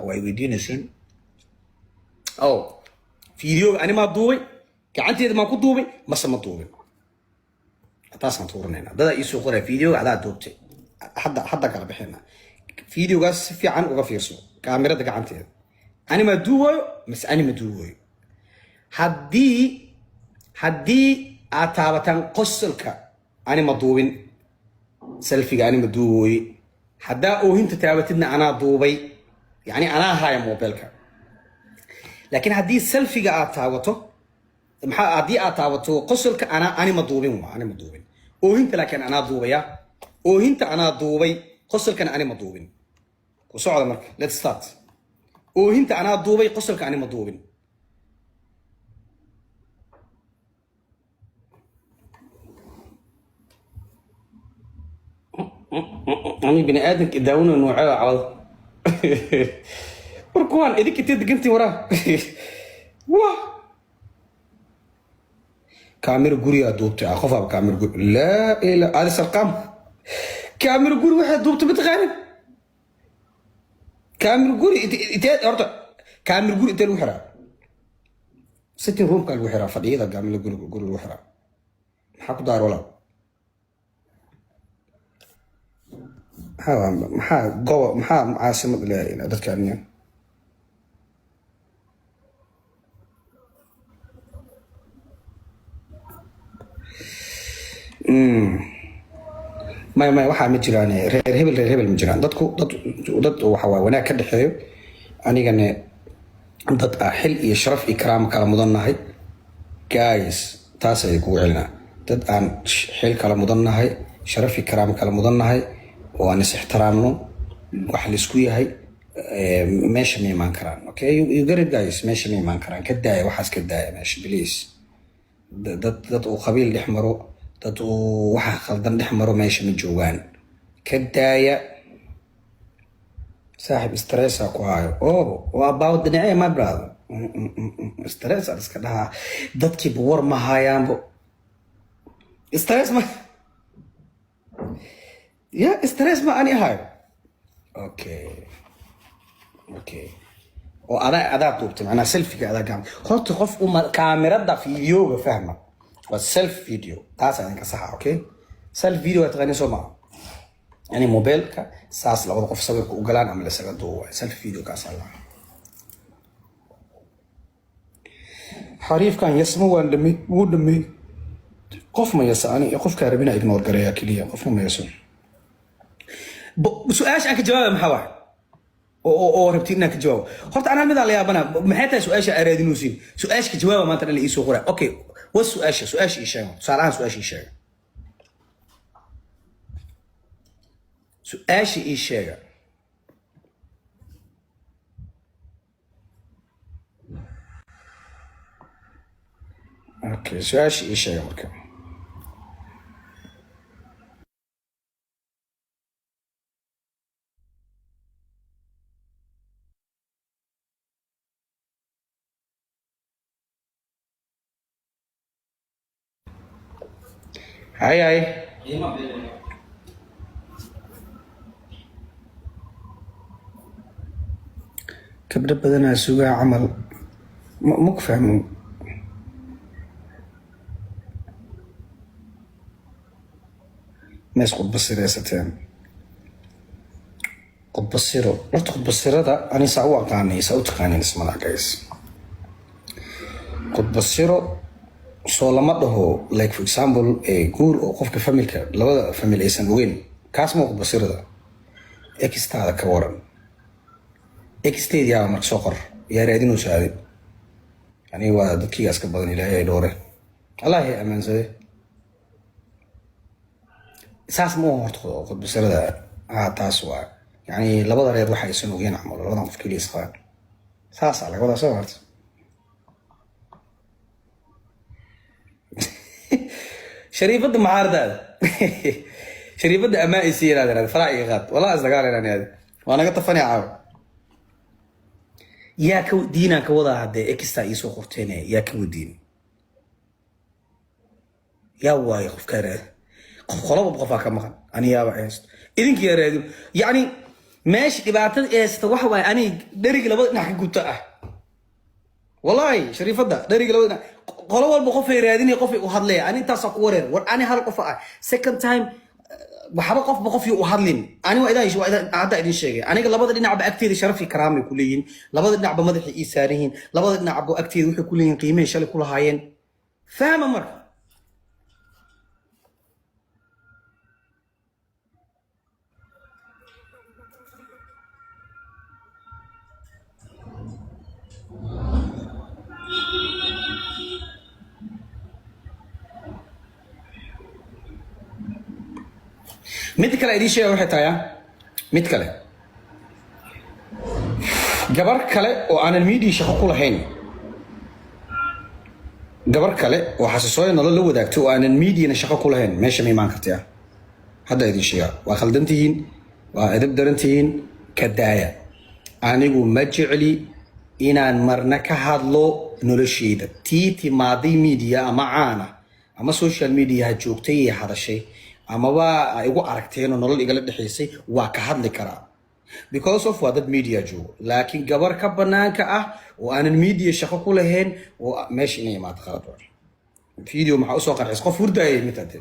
ويدينسين أو فيديو أنا ما دوبي كعنتي إذا ما كنت دوبي بس ما دوبي أتاسا تورنينا ده يسوق قرا فيديو على دوبتي حدا قال بحنا فيديو قاس في عن وقفيرسو كاميرا دق عنتي أنا ما دوبي بس أنا ما دوبي haddii aad taabataan qosolka ani ma duubin selfiga ani ma duuboy haddaa oohinta taabatidna anaa duubay yani anaa haya mobilka laakiin haddii selfiga aad taabato maxaa haddii aad taabato qosolka ani ma duubin ani ma duubin oohinta laakiin anaa duubaya oohinta anaa duubay qosolkana ani ma duubin ku socda marka let's start oohinta anaa duubay qosolka ani ma duubin أنا بني آدم كداون نوعه عوض وركوان إذا كنت دقنتي وراه واه كاميرا قوري دوبتي أخوفها بكاميرا قوري لا إلا هذا سرقام كاميرا قوري واحد دوبتي بتغارب كاميرا قوري إتيات أرتا كاميرا قوري إتيات الوحرة ستين روم كان الوحرة فديدا كاميرا قوري الوحرة حاكو دار ولا maxaa caasimad leeyahay dadkaaniya may waxaa ma jiraan reer hebel ma jiraan dadku dad waxa waa wanaag ka dhexeeyo anigana dad ah xil iyo sharaf iyo karaamo kala mudannahay guys taas ay kugu celinaa dad aan xil kala mudannahay sharaf iyo karaamo kala mudannahay وأنا ساحترامنو وحل سكوي هاي ماشي مي مانكران أوكي you get it guys ماشي مي مانكران كداية وحاس كداية ماشي بليز دات وقبيل دحمرو دات وحا خلدان دحمرو ماشي من جوان كداية صاحب استرس أكو هاي about the name my brother استرس أرس كدها دات كي بور ما هايان بو استرس ما يا استرس ما أنا هاي اوكي وانا دوبت معنا سيلفي هذا قام خلت خوف كاميرا دا فيديو فاهمه والسيلف فيديو تاس انا كصح اوكي سيلف فيديو تغني سوما يعني موبايل ساس لو قف سوي وقلان عمل سغدو سيلف فيديو كاس الله حريف كان يسمو وندمي ودمي قف ما يساني يقف كاربنا اجنور قريا كليا قف ما يسن سؤالش أنك جواب محاور أو ربتي إنك جواب خرط أنا ماذا ليا بنا محيطة سؤالش أرادي نوسين سؤالش كجواب ما ترى اللي يسوق ولا أوكي والسؤالش إيشان صار عن سؤالش إيشان سؤالش إيشان أوكي سؤالش إيشان أوكي هاي كبر بدنا سوى عمل مكفهم ناس قد بصير يا ستان قد بصيروا رحت قد بصير هذا أنا سأوقع عني سأوت قاني اسمه لا جايز قد بصيروا soo lama dhaho like for example guur oo qofka familka labada famil aysan weyn kaas ma qod basirada extaada ka waran exteed yaa marka soo qor yaa raadinoo saade yani waa dadkiigaas ka badan ilaahay ay dhoore allah ya amaansade saas ma horto qod basirada taas waa yani labada reer waxa aysan ogeyn camal labadan qof kaliya isqaan saas laga wada soo harto شريفة معارضة شريفة أما يصير هذا فرعي غاد والله أصدقائي أنا هذا وأنا قد طفني عاو يا كو دينا كوضع هذا إكستا يسوع قرتيني يا كو دين يا واي خف كاره خلاص بقفا كم أنا يا بعيست إذن كي يعني ماشي dhibaatada ee haysta waxa waaye ani dheriga labada dhinac ka guta ah wallahi shariifada dheriga labada dhinac qolo walba qof ay raadinay qof ay u hadlay ani intaas ku wareer war ani hal qof ah second time waxba qofba qof uu hadlin ani waa idaa hadda idin sheegay aniga labada dhinacba agteeda sharaf iyo karaam ay ku leeyihiin labada dhinacba madaxi ii saarihiin labada dhinacba agteeda waxay ku leeyihiin qiimeey shalay ku lahaayeen fahma marka mid kale idin sheegay waxay tahay mid kale gabar kale oo aanan media shaqo ku lahayn gabar kale oo xasasooyo nolol la wadaagtay oo aanan media shaqo ku lahayn meesha ma imaan kartaa hadda idin sheega waa khaldantihiin waa edeb darantihiin ka daaya anigu ma jecli inaan marna ka hadlo noloshayda tii timaaday media ama caana ama social media joogtay ee hadashay ama waa igu aragteen oo nolol igala dhaxaysay waa ka hadli karaa because of what that media joogo laakiin gabar ka banaanka ah oo aanan media shaqo ku lahayn oo meesha inay imaad qalad war video maxaa u soo qarxis qof hurdaayay mid hadda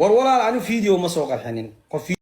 war walaal anu video ma soo qarxinin qof